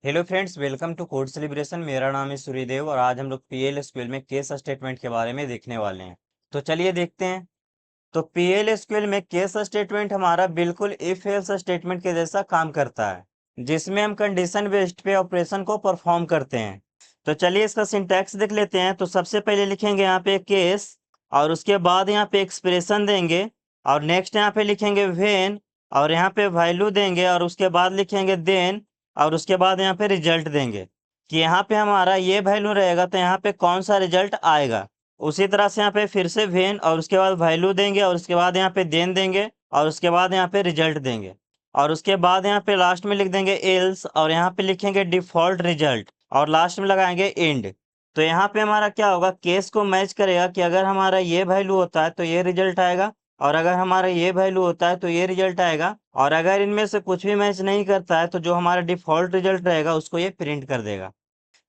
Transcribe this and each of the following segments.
Hello friends, welcome to code celebration. मेरा नाम है सूर्यदेव और आज हम लोग पीएल एसक्यूएल में केस स्टेटमेंट के बारे में देखने वाले हैं। तो चलिए देखते हैं। तो पीएल एसक्यूएल में केस स्टेटमेंट हमारा बिल्कुल इफ एल्स स्टेटमेंट के जैसा काम करता है, जिसमें हम कंडीशन बेस्ड पे ऑपरेशन को परफॉर्म करते हैं। तो चलिए इसका सिंटैक्स देख लेते हैं। तो सबसे पहले लिखेंगे यहाँ पे केस और उसके बाद यहाँ पे एक्सप्रेशन देंगे और नेक्स्ट यहाँ पे लिखेंगे व्हेन और यहाँ पे वैल्यू देंगे और उसके बाद लिखेंगे देन और उसके बाद यहाँ पे रिजल्ट देंगे कि यहाँ पे हमारा ये वैल्यू रहेगा तो यहाँ पे कौन सा रिजल्ट आएगा। उसी तरह से यहाँ पे फिर से वेन और उसके बाद वैल्यू देंगे और उसके बाद यहाँ पे देन देंगे और उसके बाद यहाँ पे रिजल्ट देंगे और उसके बाद यहाँ पे लास्ट में लिख देंगे एल्स और यहाँ पे लिखेंगे डिफॉल्ट रिजल्ट और लास्ट में लगाएंगे एंड। तो यहाँ पे हमारा क्या होगा, केस को मैच करेगा कि अगर हमारा ये वैल्यू होता है तो ये रिजल्ट आएगा और अगर हमारा ये वैल्यू होता है तो ये रिजल्ट आएगा और अगर इनमें से कुछ भी मैच नहीं करता है तो जो हमारा डिफॉल्ट रिजल्ट रहेगा उसको ये प्रिंट कर देगा।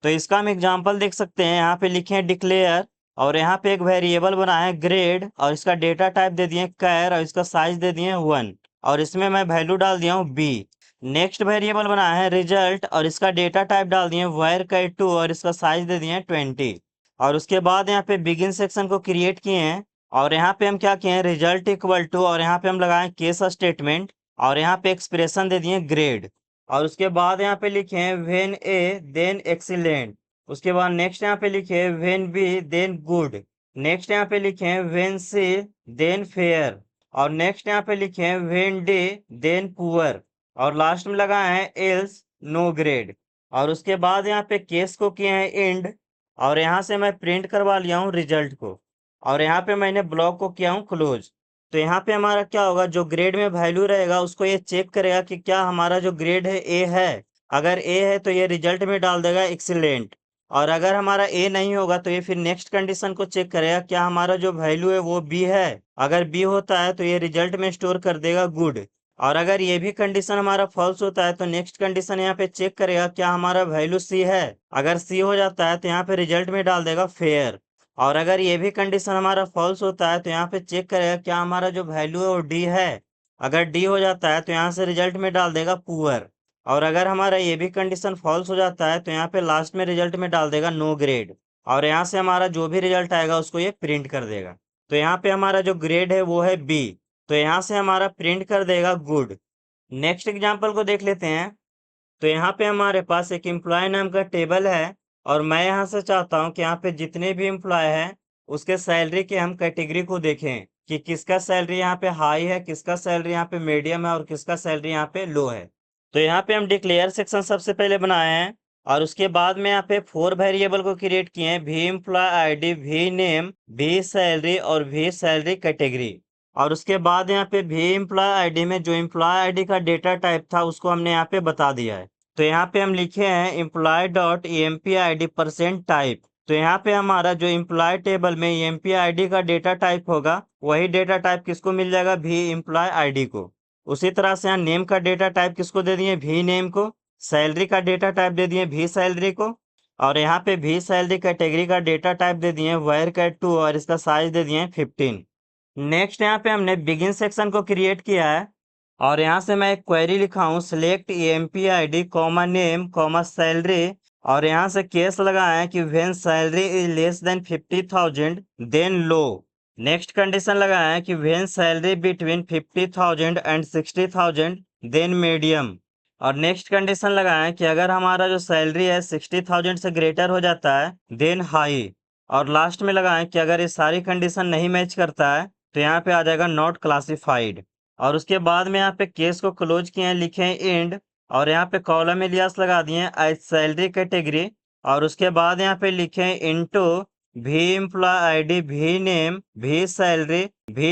तो इसका हम एग्जांपल देख सकते हैं। यहाँ पे लिखे हैं डिक्लेयर और यहाँ पे एक वेरिएबल बना है ग्रेड और इसका डेटा टाइप दे दिए कैर और इसका साइज दे दिए 1 और इसमें मैं वैल्यू डाल दिया हूँ बी। नेक्स्ट वेरिएबल बना है रिजल्ट और इसका डेटा टाइप डाल दिए वायर कैर 2 और इसका साइज दे दिए 20 और उसके बाद यहाँ पे बिगिन सेक्शन को क्रिएट किए हैं और यहाँ पे हम क्या किए हैं रिजल्ट इक्वल टू और यहाँ पे हम लगाए केस स्टेटमेंट और यहाँ पे एक्सप्रेशन दे दिए ग्रेड और उसके बाद यहाँ पे लिखे हैं व्हेन ए देन एक्सीलेंट। उसके बाद नेक्स्ट यहाँ पे लिखे हैं when B then good. Next यहाँ पे लिखे हैं व्हेन सी देन फेयर और नेक्स्ट यहाँ पे लिखे हैं व्हेन डी देन पुअर और लास्ट में लगाए हैं एल्स नो ग्रेड और उसके बाद यहाँ पे केस को किए हैं एंड और यहाँ से मैं प्रिंट करवा लिया हूँ रिजल्ट को और यहाँ पे मैंने ब्लॉक को किया हूँ क्लोज। तो यहाँ पे हमारा क्या होगा, जो ग्रेड में वैल्यू रहेगा उसको ये चेक करेगा कि क्या हमारा जो ग्रेड है ए है। अगर ए है तो ये रिजल्ट में डाल देगा एक्सीलेंट और अगर हमारा ए नहीं होगा तो ये फिर नेक्स्ट कंडीशन को चेक करेगा क्या हमारा जो वैल्यू है वो बी है। अगर बी होता है तो ये रिजल्ट में स्टोर कर देगा गुड और अगर ये भी कंडीशन हमारा फॉल्स होता है तो नेक्स्ट कंडीशन यहाँ पे चेक करेगा क्या हमारा वैल्यू सी है। अगर सी हो जाता है तो यहाँ पे रिजल्ट में डाल देगा फेयर और अगर ये भी कंडीशन हमारा फॉल्स होता है तो यहाँ पे चेक करेगा क्या हमारा जो वैल्यू है वो डी है। अगर डी हो जाता है तो यहाँ से रिजल्ट में डाल देगा पुअर और अगर हमारा ये भी कंडीशन फॉल्स हो जाता है तो यहाँ पे लास्ट में रिजल्ट में डाल देगा नो ग्रेड और यहाँ से हमारा जो भी रिजल्ट आएगा उसको ये प्रिंट कर देगा। तो यहाँ पे हमारा जो ग्रेड है वो है बी, तो यहाँ से हमारा प्रिंट कर देगा गुड। नेक्स्ट एग्जाम्पल को देख लेते हैं। तो यहाँ पे हमारे पास एक एम्प्लॉय नाम का टेबल है और मैं यहाँ से चाहता हूँ कि यहाँ पे जितने भी एम्प्लॉय हैं उसके सैलरी के हम कैटेगरी को देखें कि किसका सैलरी यहाँ पे हाई है, किसका सैलरी यहाँ पे मीडियम है और किसका सैलरी यहाँ पे लो है। तो यहाँ पे हम डिक्लेयर सेक्शन सबसे पहले बनाए हैं और उसके बाद में यहाँ पे 4 वेरिएबल को क्रिएट किए हैं, V employ ID, V name, V salary और वी सैलरी कैटेगरी। और उसके बाद यहाँ पे वी एम्प्लॉय आईडी में जो एम्प्लॉय आईडी का डेटा टाइप था उसको हमने यहाँ पे बता दिया है। तो यहाँ पे हम लिखे हैं employ dot EMP ID percent type. तो यहाँ पे हमारा जो एम्प्लॉय टेबल में EMP ID का डेटा टाइप होगा वही डेटा टाइप किसको मिल जाएगा, वी एम्प्लॉय ID को। उसी तरह से यहाँ नेम का डेटा टाइप किसको दे दिए, वी नेम को। सैलरी का डेटा टाइप दे दिए वी सैलरी को और यहाँ पे वी सैलरी कैटेगरी का डेटा टाइप दे दिए वायर कैट 2 और इसका साइज दे दिए 15। नेक्स्ट यहाँ पे हमने बिगिन सेक्शन को क्रिएट किया है और यहाँ से मैं एक क्वेरी लिखा हूँ select EMP ID comma name comma salary और यहाँ से केस लगाया है कि when salary is less than 50,000 then low. Next condition लगाया है कि when salary between 50,000 and 60,000 then medium और नेक्स्ट कंडीशन लगाया है कि अगर हमारा जो सैलरी है 60,000 से ग्रेटर हो जाता है देन हाई और लास्ट में लगाया है कि अगर ये सारी कंडीशन नहीं मैच करता है तो यहाँ पे आ जाएगा नॉट क्लासिफाइड। और उसके बाद में यहाँ पे केस को क्लोज किए हैं, लिखे हैं एंड और यहाँ पे कॉलम एलियास लगा दिए हैं एज सैलरी कैटेगरी और उसके बाद यहाँ पे लिखे हैं into V employ ID, V name, V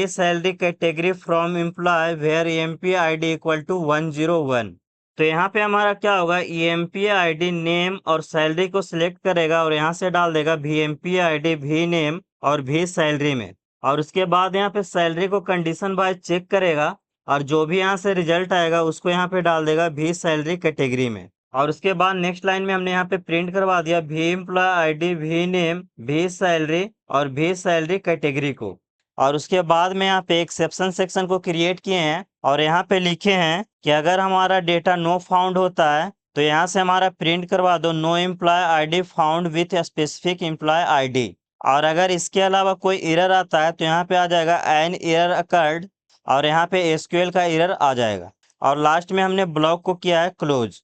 salary category from employ where EMP ID equal to 101। तो यहाँ पे हमारा क्या होगा, EMP ID नेम और सैलरी को सिलेक्ट करेगा और यहाँ से डाल देगा VMP ID, वी नेम और वी सैलरी में और उसके बाद यहाँ पे सैलरी को कंडीशन वाइज चेक करेगा और जो भी यहाँ से रिजल्ट आएगा उसको यहाँ पे डाल देगा वी सैलरी कैटेगरी में। और उसके बाद नेक्स्ट लाइन में हमने यहाँ पे प्रिंट करवा दिया V employ ID, V name, V salary और वी सैलरी कैटेगरी को। और उसके बाद में यहाँ पे एक्सेप्शन सेक्शन को क्रिएट किए हैं और यहाँ पे लिखे हैं कि अगर हमारा डेटा नो फाउंड होता है तो यहाँ से हमारा प्रिंट करवा दो no employ ID found with specific employ ID. और अगर इसके अलावा कोई एरर आता है तो यहाँ पे आ जाएगा एन एरर अकर्ड, और यहाँ पे एसक्यूएल का एरर आ जाएगा। और लास्ट में हमने ब्लॉक को किया है क्लोज।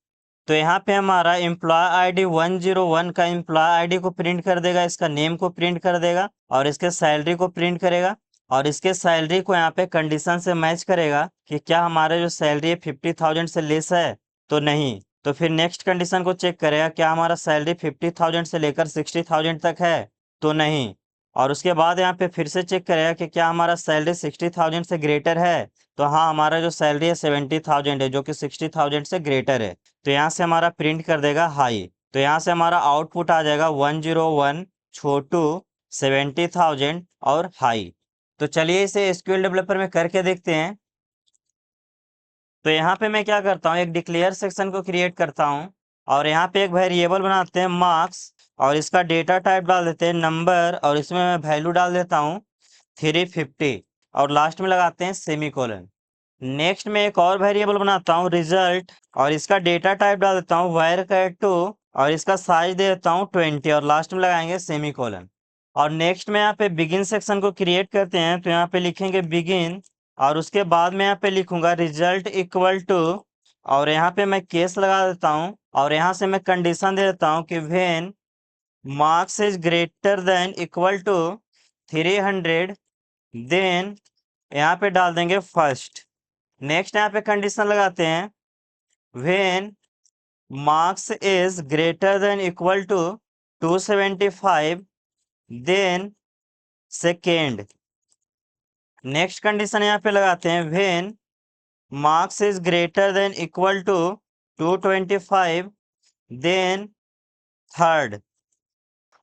तो यहाँ पे हमारा एम्प्लॉय आईडी 101 का एम्प्लॉय आईडी को प्रिंट कर देगा, इसका नेम को प्रिंट कर देगा, और इसके सैलरी को प्रिंट करेगा। और इसके सैलरी को यहाँ पे कंडीशन से मैच करेगा कि क्या हमारा जो सैलरी है 50,000 से लेस है तो नहीं। तो फिर नेक्स्ट कंडीशन को चेक करेगा क्या हमारा सैलरी 50,000 से लेकर 60,000 तक है तो नहीं। और उसके बाद यहाँ पे फिर से चेक करेगा कि क्या हमारा सैलरी 60,000 से ग्रेटर है तो हाँ, हमारा जो सैलरी है 70,000 है जो कि 60,000 से ग्रेटर है। तो यहाँ से हमारा प्रिंट कर देगा हाई। तो यहाँ से हमारा आउटपुट आ जाएगा 101 छोटू 70,000 और हाई। तो चलिए इसे एसक्यूएल डेवलपर में करके देखते हैं। तो यहाँ पे मैं क्या करता हूँ, एक डिक्लेयर सेक्शन को क्रिएट करता हूँ और यहाँ पे एक वेरिएबल बनाते हैं मार्क्स, और इसका डेटा टाइप डाल देते हैं नंबर, और इसमें मैं वैल्यू डाल देता हूँ 350 और लास्ट में लगाते हैं सेमीकोलन। नेक्स्ट में एक और वेरिएबल बनाता हूँ रिजल्ट, और इसका डेटा टाइप डाल देता हूँ var2 और इसका साइज दे देता हूँ 20 और लास्ट में लगाएंगे सेमीकोलन। और नेक्स्ट में यहाँ पे बिगिन सेक्शन को क्रिएट करते हैं, तो यहाँ पे लिखेंगे बिगिन, और उसके बाद में यहाँ पे लिखूंगा रिजल्ट इक्वल टू, और यहाँ पे मैं केस लगा देता हूँ, और यहाँ से मैं कंडीशन दे देता हूँ कि when marks is greater than equal to 300 then यहाँ पे डाल देंगे फर्स्ट। नेक्स्ट यहाँ पे कंडीशन लगाते हैं when marks is greater than equal to 275 then second. Next condition यहाँ पे लगाते हैं when marks is greater than equal to 225 then third.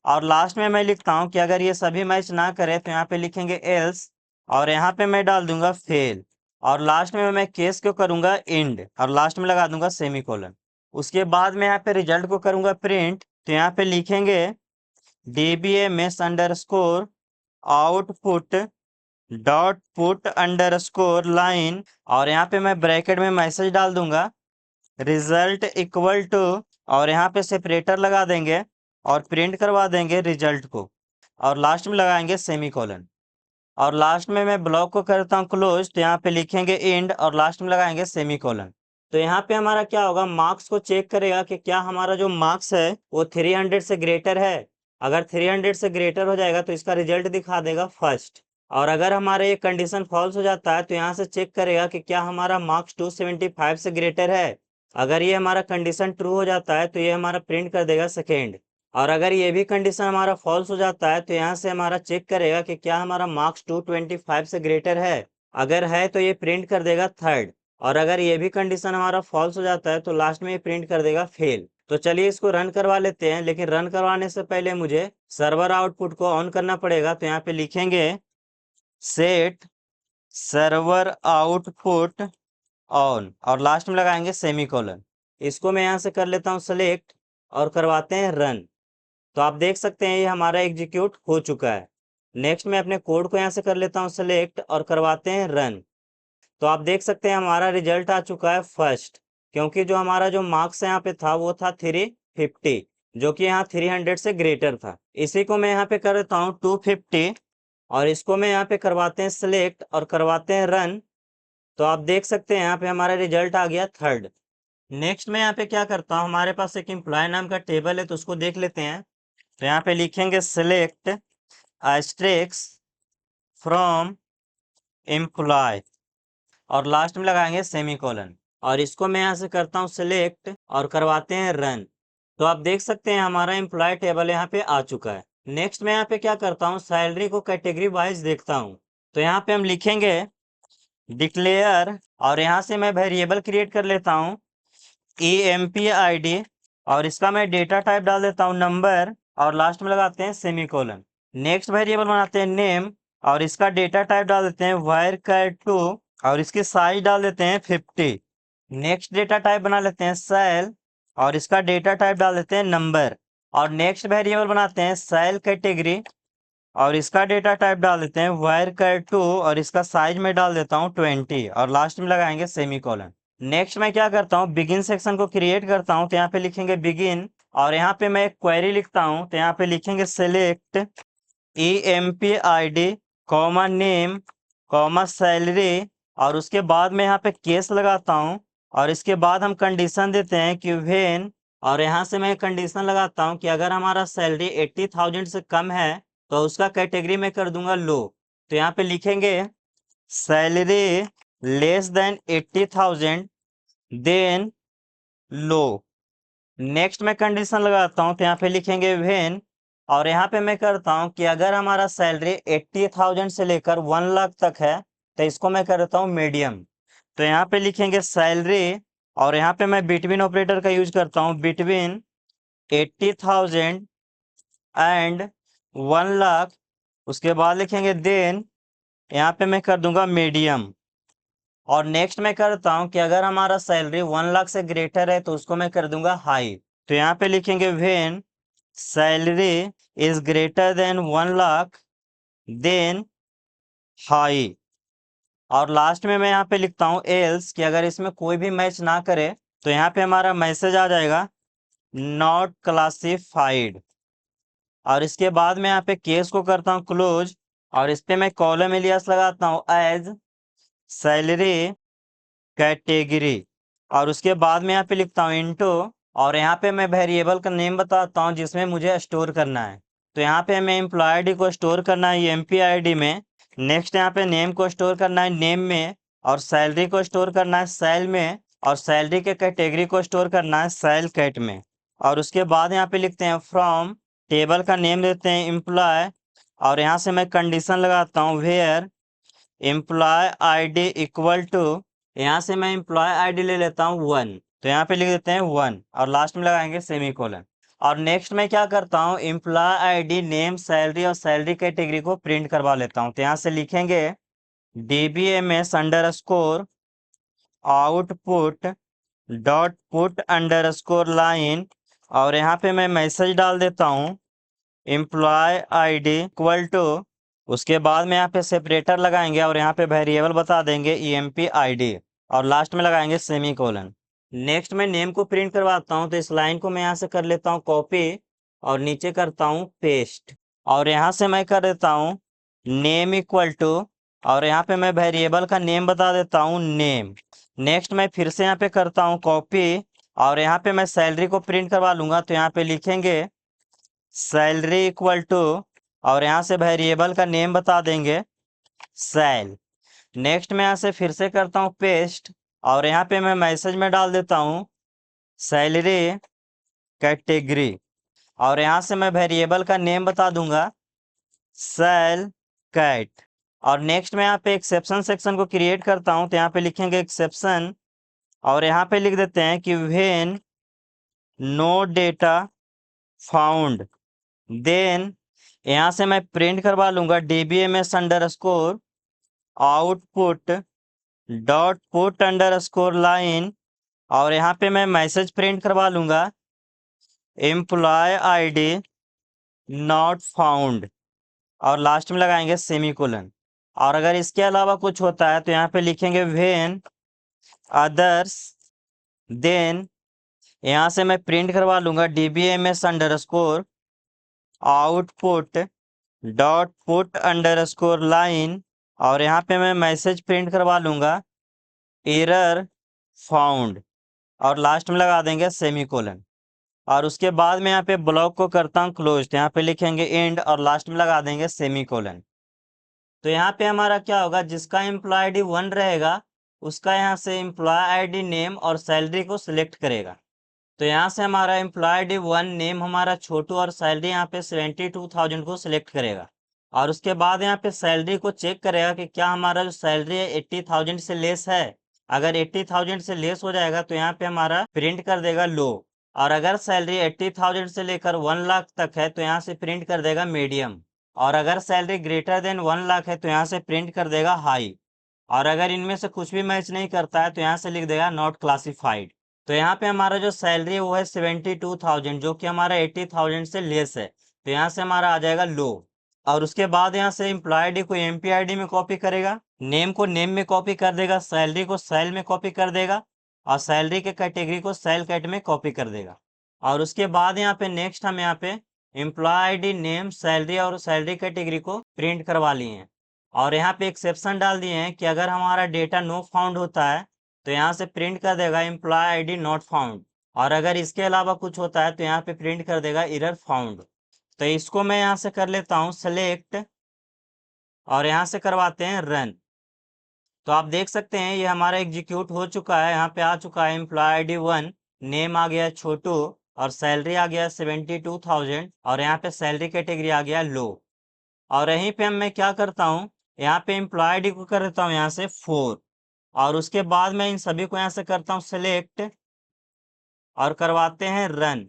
और लास्ट में मैं लिखता हूँ कि अगर ये सभी मैच ना करे तो यहाँ पे लिखेंगे एल्स, और यहाँ पे मैं डाल दूंगा फेल, और लास्ट में मैं केस को करूंगा इंड, और लास्ट में लगा दूंगा सेमीकोलन। उसके बाद में यहाँ पे रिजल्ट को करूंगा प्रिंट, तो यहाँ पे लिखेंगे dbms underscore output dot put underscore line, और यहाँ पे मैं ब्रैकेट में मैसेज डाल दूंगा रिजल्ट इक्वल टू, और यहाँ पे सेपरेटर लगा देंगे और प्रिंट करवा देंगे रिजल्ट को, और लास्ट में लगाएंगे सेमीकोलन। और लास्ट में मैं ब्लॉक को करता हूँ क्लोज, तो यहाँ पे लिखेंगे एंड और लास्ट में लगाएंगे सेमीकोलन। तो यहाँ पे हमारा क्या होगा, मार्क्स को चेक करेगा कि क्या हमारा जो मार्क्स है वो 300 से ग्रेटर है। अगर 300 से ग्रेटर हो जाएगा तो इसका रिजल्ट दिखा देगा फर्स्ट। और अगर हमारा ये कंडीशन फॉल्स हो जाता है तो यहाँ से चेक करेगा कि क्या हमारा मार्क्स 275 से ग्रेटर है। अगर ये हमारा कंडीशन ट्रू हो जाता है तो ये हमारा प्रिंट कर देगा सेकेंड। और अगर ये भी कंडीशन हमारा फॉल्स हो जाता है तो यहाँ से हमारा चेक करेगा कि क्या हमारा मार्क्स 225 से ग्रेटर है। अगर है तो ये प्रिंट कर देगा थर्ड। और अगर ये भी कंडीशन हमारा फॉल्स हो जाता है तो लास्ट में ये प्रिंट कर देगा फेल। तो चलिए इसको रन करवा लेते हैं, लेकिन रन करवाने से पहले मुझे सर्वर आउटपुट को ऑन करना पड़ेगा। तो यहाँ पे लिखेंगे सेट सर्वर आउटपुट ऑन, और लास्ट में लगाएंगे सेमीकोलन। इसको मैं यहाँ से कर लेता हूँ सेलेक्ट और करवाते हैं रन। तो आप देख सकते हैं ये हमारा एग्जीक्यूट हो चुका है। नेक्स्ट मैं अपने कोड को यहाँ से कर लेता हूँ सेलेक्ट और करवाते हैं रन। तो आप देख सकते हैं हमारा रिजल्ट आ चुका है फर्स्ट, क्योंकि जो हमारा जो मार्क्स यहाँ पे था वो था 350, जो कि यहाँ 300 से ग्रेटर था। इसी को मैं यहाँ पे कर देता हूँ 250, और इसको मैं यहाँ पे करवाते हैं सिलेक्ट और करवाते हैं रन। तो आप देख सकते हैं यहाँ पे हमारा रिजल्ट आ गया थर्ड। नेक्स्ट मैं यहाँ पे क्या करता हूँ, हमारे पास एक एम्प्लॉय नाम का टेबल है तो उसको देख लेते हैं। तो यहाँ पे लिखेंगे सिलेक्ट एस्ट्रिक्स फ्रॉम एम्प्लॉय, और लास्ट में लगाएंगे सेमीकोलन। और इसको मैं यहाँ से करता हूँ सिलेक्ट और करवाते हैं रन। तो आप देख सकते हैं हमारा एम्प्लॉय टेबल यहाँ पे आ चुका है। नेक्स्ट मैं यहाँ पे क्या करता हूँ, सैलरी को कैटेगरी वाइज देखता हूँ। तो यहाँ पे हम लिखेंगे डिक्लेयर, और यहाँ से मैं वेरिएबल क्रिएट कर लेता हूँ EMPID, और इसका मैं डेटा टाइप डाल देता हूँ नंबर, और लास्ट में लगाते हैं सेमीकोलन। नेक्स्ट वेरिएबल बनाते हैं नेम, और इसका डेटा टाइप डाल देते हैं var2, और इसकी साइज डाल देते हैं 50। नेक्स्ट डेटा टाइप बना लेते हैं सेल, और इसका डेटा टाइप डाल देते हैं नंबर। और नेक्स्ट वेरिएबल बनाते हैं सेल कैटेगरी, और इसका डेटा टाइप डाल देते हैं var2, और इसका साइज में डाल देता हूँ 20, और लास्ट में लगाएंगे सेमीकोलन। नेक्स्ट मैं क्या करता हूँ, बिगिन सेक्शन को क्रिएट करता हूँ, तो यहाँ पे लिखेंगे बिगिन, और यहाँ पे मैं एक क्वेरी लिखता हूँ, तो यहाँ पे लिखेंगे select EMPID comma name comma salary, और उसके बाद में यहाँ पे केस लगाता हूँ, और इसके बाद हम कंडीशन देते हैं कि व्हेन, और यहाँ से मैं कंडीशन लगाता हूँ कि अगर हमारा सैलरी 80,000 से कम है तो उसका कैटेगरी में कर दूंगा लो। तो यहाँ पे लिखेंगे salary less than 80,000 then low. Next मैं कंडीशन लगाता हूँ, तो यहाँ पे लिखेंगे व्हेन, और यहाँ पे मैं करता हूँ कि अगर हमारा सैलरी 80,000 से लेकर 1 लाख तक है तो इसको मैं करता हूँ मीडियम। तो यहाँ पे लिखेंगे सैलरी, और यहाँ पे मैं बिटवीन ऑपरेटर का यूज करता हूँ, बिटवीन 80,000 एंड 1 लाख। उसके बाद लिखेंगे देन, यहाँ पे मैं कर दूंगा मीडियम। और नेक्स्ट मैं करता हूँ कि अगर हमारा सैलरी 1 लाख से ग्रेटर है तो उसको मैं कर दूंगा हाई। तो यहाँ पे लिखेंगे when salary is greater than 1 lakh then high. और लास्ट में मैं यहाँ पे लिखता हूँ एल्स, कि अगर इसमें कोई भी मैच ना करे तो यहाँ पे हमारा मैसेज आ जाएगा नॉट क्लासिफाइड। और इसके बाद मैं यहाँ पे केस को करता हूँ क्लोज, और इस पे मैं कॉलम एलियास लगाता हूँ एज सैलरी कैटेगरी, और उसके बाद में यहाँ पे लिखता हूँ इंटू, और यहाँ पे मैं वेरिएबल का नेम बताता हूँ जिसमें मुझे स्टोर करना है। तो यहाँ पे हमें एम्प्लॉय आईडी को स्टोर करना है EMPID में। नेक्स्ट यहाँ पे नेम को स्टोर करना है नेम में, और सैलरी को स्टोर करना है सेल में, और सैलरी के कैटेगरी को स्टोर करना है सेल कैट में। और उसके बाद यहाँ पे लिखते हैं फ्रॉम, टेबल का नेम देते हैं एम्प्लॉय, और यहाँ से मैं कंडीशन लगाता हूँ where employ ID equal to, यहाँ से मैं एम्प्लॉय ID ले लेता हूँ 1, तो यहाँ पे लिख देते हैं 1, और लास्ट में लगाएंगे सेमीकोलन। और नेक्स्ट मैं क्या करता हूँ, एम्प्लॉय ID नेम सैलरी और सैलरी कैटेगरी को प्रिंट करवा लेता हूँ। तो यहाँ से लिखेंगे DBMS underscore output dot put underscore line, और यहाँ पे मैं मैसेज डाल देता हूँ एम्प्लॉय ID इक्वल टू, उसके बाद में यहाँ पे सेपरेटर लगाएंगे और यहाँ पे वेरिएबल बता देंगे EMPID, और लास्ट में लगाएंगे सेमीकोलन। नेक्स्ट मैं नेम को प्रिंट करवाता हूँ, तो इस लाइन को मैं यहाँ से कर लेता हूँ कॉपी और नीचे करता हूँ पेस्ट, और यहाँ से मैं कर देता हूँ नेम इक्वल टू, और यहाँ पे मैं वेरिएबल का नेम बता देता हूँ नेम। नेक्स्ट मैं फिर से यहाँ पे करता हूँ कॉपी, और यहाँ पे मैं सैलरी को प्रिंट करवा लूंगा, तो यहाँ पे लिखेंगे सैलरी इक्वल टू, और यहाँ से वेरिएबल का नेम बता देंगे सैल। नेक्स्ट मैं यहाँ से फिर से करता हूँ पेस्ट, और यहाँ पे मैं मैसेज में डाल देता हूँ सैलरी कैटेगरी, और यहाँ से मैं वेरिएबल का नेम बता दूंगा सेल कैट। और नेक्स्ट मैं यहाँ पे एक्सेप्शन सेक्शन को क्रिएट करता हूँ, तो यहाँ पे लिखेंगे एक्सेप्शन, और यहाँ पे लिख देते हैं कि when no data found then, यहाँ से मैं प्रिंट करवा लूंगा DBMS underscore output dot put underscore line, और यहाँ पे मैं मैसेज प्रिंट करवा लूंगा एम्प्लॉय ID नॉट फाउंड, और लास्ट में लगाएंगे सेमीकोलन। और अगर इसके अलावा कुछ होता है तो यहाँ पे लिखेंगे व्हेन अदर्स देन, यहाँ से मैं प्रिंट करवा लूंगा DBMS underscore output dot put underscore line, और यहाँ पे मैं मैसेज प्रिंट करवा लूंगा एरर फाउंड, और लास्ट में लगा देंगे सेमीकोलन। और उसके बाद में यहाँ पे ब्लॉक को करता हूँ क्लोज, यहाँ पे लिखेंगे एंड, और लास्ट में लगा देंगे सेमीकोलन। तो यहाँ पे हमारा क्या होगा, जिसका एम्प्लॉय ID 1 रहेगा उसका यहाँ से एम्प्लॉय ID नेम और सैलरी को सिलेक्ट करेगा। तो यहाँ से हमारा एम्प्लॉय ID 1 नेम हमारा छोटू, और सैलरी यहाँ पे 72,000 को सिलेक्ट करेगा। और उसके बाद यहाँ पे सैलरी को चेक करेगा कि क्या हमारा जो सैलरी है 80,000 से लेस है। अगर 80,000 से लेस हो जाएगा तो यहाँ पे हमारा प्रिंट कर देगा लो, और अगर सैलरी 80,000 से लेकर 1 लाख तक है तो यहाँ से प्रिंट कर देगा मीडियम, और अगर सैलरी ग्रेटर देन 1 लाख है तो यहाँ से प्रिंट कर देगा हाई, और अगर इनमें से कुछ भी मैच नहीं करता है तो यहाँ से लिख देगा नॉट क्लासिफाइड। तो यहाँ पे हमारा जो सैलरी है वो है 72,000, जो कि हमारा 80,000 से लेस है, तो यहाँ से हमारा आ जाएगा लो। और उसके बाद यहाँ से एम्प्लॉय ID को EMPID में कॉपी करेगा, नेम को नेम में कॉपी कर देगा, सैलरी को सेल में कॉपी कर देगा, और सैलरी के कैटेगरी को सेल कैट में कॉपी कर देगा। और उसके बाद यहाँ पे नेक्स्ट हम यहाँ पे एम्प्लॉय आईडी, नेम, सैलरी और सैलरी कैटेगरी को प्रिंट करवा लिए हैं। और यहाँ पे एक्सेप्शन डाल दिए हैं कि अगर हमारा डेटा नो फाउंड होता है तो यहाँ से प्रिंट कर देगा एम्प्लॉय आईडी नॉट फाउंड, और अगर इसके अलावा कुछ होता है तो यहाँ पे प्रिंट कर देगा एरर फाउंड। तो इसको मैं यहाँ से कर लेता हूँ सेलेक्ट और यहाँ से करवाते हैं रन। तो आप देख सकते हैं ये हमारा एग्जीक्यूट हो चुका है। यहाँ पे आ चुका है एम्प्लॉय आईडी 1, नेम आ गया छोटू और सैलरी आ गया 72,000 और यहाँ पे सैलरी कैटेगरी आ गया लो। और यहीं पे मैं क्या करता हूँ, यहाँ पे एम्प्लॉय आईडी को कर देता हूँ यहाँ से 4 और उसके बाद मैं इन सभी को यहाँ से करता हूँ सेलेक्ट और करवाते हैं रन।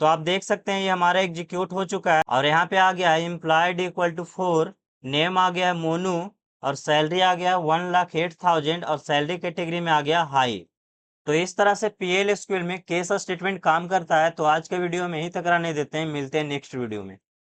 तो आप देख सकते हैं ये हमारा एग्जीक्यूट हो चुका है और यहाँ पे आ गया है एम्प्लॉयड इक्वल टू 4, नेम आ गया है मोनू और सैलरी आ गया 1,08,000 और सैलरी कैटेगरी में आ गया हाई। तो इस तरह से PL SQL में केस स्टेटमेंट काम करता है। तो आज के वीडियो में यहीं तक रहने देते हैं, मिलते हैं नेक्स्ट वीडियो में।